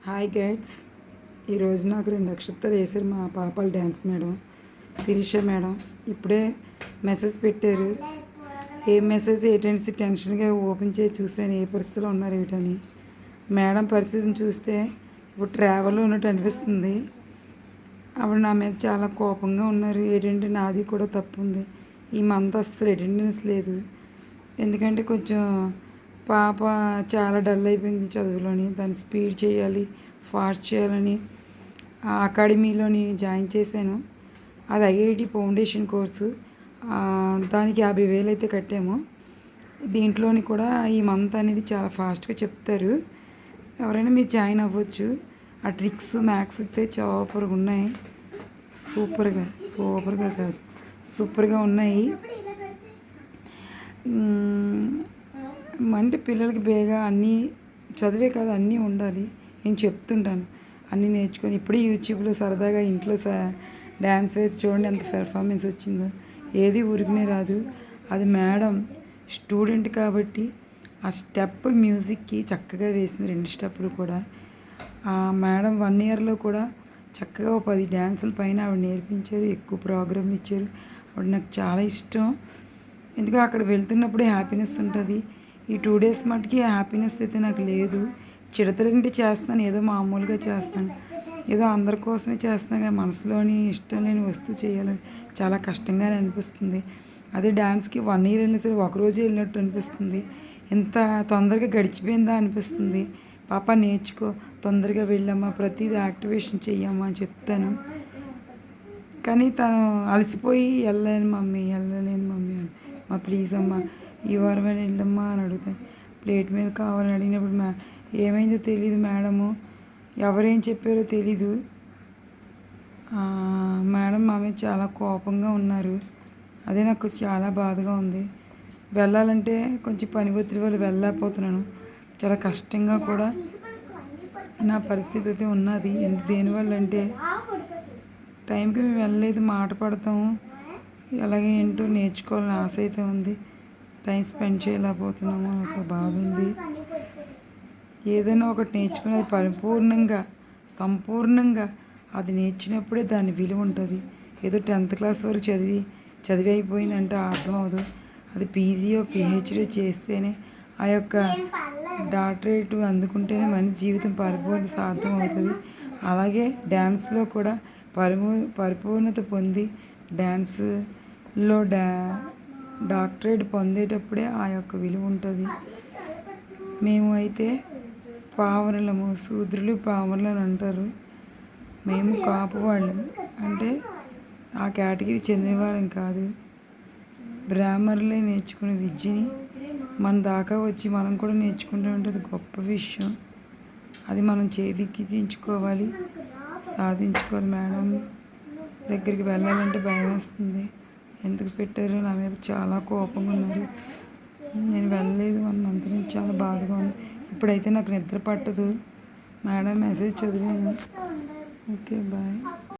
Hi guides. ఈరోజు నాకు 2 నక్షత్రాలు వేసారు మా పాపాల డ్యాన్స్ మేడం శిరీష మేడం. ఇప్పుడే మెసేజ్ పెట్టారు. ఏ మెసేజ్ ఏంటంటే టెన్షన్గా ఓపెన్ చేసి చూశాను ఏ పరిస్థితిలో ఉన్నారు ఏంటని. మేడం పరిస్థితిని చూస్తే ఇప్పుడు ట్రావెల్లో ఉన్నట్టు అనిపిస్తుంది. ఆవిడ నా మీద చాలా కోపంగా ఉన్నారు. ఏంటంటే నాది కూడా తప్పు ఉంది. ఈ మంత్ అస్సలు అటెండెన్స్ లేదు. ఎందుకంటే కొంచెం పాప చాలా డల్ అయిపోయింది చదువులోని. దాన్ని స్పీడ్ చేయాలి, ఫాస్ట్ చేయాలని ఆ అకాడమీలోని జాయిన్ చేశాను. అది ఐఐటి ఫౌండేషన్ కోర్సు. దానికి 50,000 అయితే కట్టాము. దీంట్లోని కూడా ఈ మంత్ అనేది చాలా ఫాస్ట్గా చెప్తారు. ఎవరైనా మీరు జాయిన్ అవ్వచ్చు. ఆ ట్రిక్స్ మ్యాథ్స్ ఇస్తే సూపర్గా ఉన్నాయి. సూపర్గా కాదు, సూపర్గా ఉన్నాయి. అంటే పిల్లలకి బేగా అన్నీ చదివే కాదు, అన్నీ ఉండాలి. నేను చెప్తుంటాను అన్నీ నేర్చుకొని. ఇప్పుడే యూట్యూబ్లో సరదాగా ఇంట్లో డ్యాన్స్ వేసి చూడండి ఎంత పెర్ఫార్మెన్స్ వచ్చిందో. ఏది ఊరికనే రాదు. అది మేడం స్టూడెంట్ కాబట్టి ఆ స్టెప్ మ్యూజిక్కి చక్కగా వేసింది. 2 స్టెప్పులు కూడా ఆ మేడం 1 ఇయర్లో కూడా చక్కగా 10 డ్యాన్సుల పైన ఆవిడ నేర్పించారు. ఎక్కువ ప్రోగ్రాంలు ఇచ్చారు. ఆవిడ నాకు చాలా ఇష్టం. ఎందుకంటే అక్కడ వెళ్తున్నప్పుడే హ్యాపీనెస్ ఉంటుంది. ఈ 2 డేస్ మటుకి హ్యాపీనెస్ అయితే నాకు లేదు. చిడతలింటి చేస్తాను, ఏదో మామూలుగా చేస్తాను, ఏదో అందరి కోసమే చేస్తాను. కానీ మనసులోని ఇష్టం లేని వస్తువు చేయాలని చాలా కష్టంగానే అనిపిస్తుంది. అదే డ్యాన్స్కి 1 ఇయర్ వెళ్ళినా సరే ఒకరోజే వెళ్ళినట్టు అనిపిస్తుంది. ఇంత తొందరగా గడిచిపోయిందా అనిపిస్తుంది. పాప నేర్చుకో, తొందరగా వెళ్ళమ్మా, ప్రతిదీ యాక్టివేషన్ చెయ్యమ్మా అని చెప్తాను. కానీ తను అలసిపోయి వెళ్ళలేను మమ్మీ అని, మా ప్లీజ్ అమ్మా ఈ వారమైనా వెళ్ళమ్మా అని అడుగుతాను. ప్లేట్ మీద కావాలని అడిగినప్పుడు ఏమైందో తెలీదు మేడము, ఎవరేం చెప్పారో తెలీదు. మేడం మా మీద చాలా కోపంగా ఉన్నారు. అదే నాకు చాలా బాధగా ఉంది. వెళ్ళాలంటే కొంచెం పని ఒత్తిడి వల్ల వెళ్ళలేకపోతున్నాను. చాలా కష్టంగా కూడా నా పరిస్థితి అయితే ఉన్నది. దేనివల్ల అంటే టైంకి మేము వెళ్ళలేదు, మాట పడతాము. అలాగే ఏంటో నేర్చుకోవాలని ఆశ అయితే ఉంది. టైం స్పెండ్ చేయలేకపోతున్నాము అని ఒక బాధ ఉంది. ఏదైనా ఒకటి నేర్చుకునేది పరిపూర్ణంగా సంపూర్ణంగా అది నేర్చినప్పుడే దాని విలువ ఉంటుంది. ఏదో 10th క్లాస్ వరకు చదివి అయిపోయిందంటే అర్థం అవ్వదు. అది పీజీయో పిహెచ్డీ చేస్తేనే ఆ యొక్క డాక్టరేట్ అందుకుంటేనే మన జీవితం పరిపూర్ణ సార్థం అవుతుంది. అలాగే డ్యాన్స్లో కూడా పరిపూర్ణత పొంది డ్యాన్స్లో డాక్టరేట్ పొందేటప్పుడే ఆ యొక్క విలువ ఉంటుంది. మేము అయితే పావనులము, శూద్రులు పావనులు అంటారు. మేము కాపు వాళ్ళం, అంటే ఆ కేటగిరీ చెందినవారం కాదు. బ్రాహ్మణులే నేర్చుకునే విద్యని మన దాకా వచ్చి మనం కూడా నేర్చుకుంటూ ఉంటుంది గొప్ప విషయం. అది మనం చేదిక్కించుకోవాలి, సాధించుకోవాలి. మేడం దగ్గరికి వెళ్ళాలంటే భయం వేస్తుంది. ఎందుకు పెట్టారో నా మీద చాలా కోపంగా ఉన్నారు. నేను వెళ్ళలేదు 1 మంత్ నుంచి, చాలా బాధగా ఉంది. ఇప్పుడైతే నాకు నిద్ర పట్టదు. మేడం మెసేజ్ చదివాను. Okay, bye.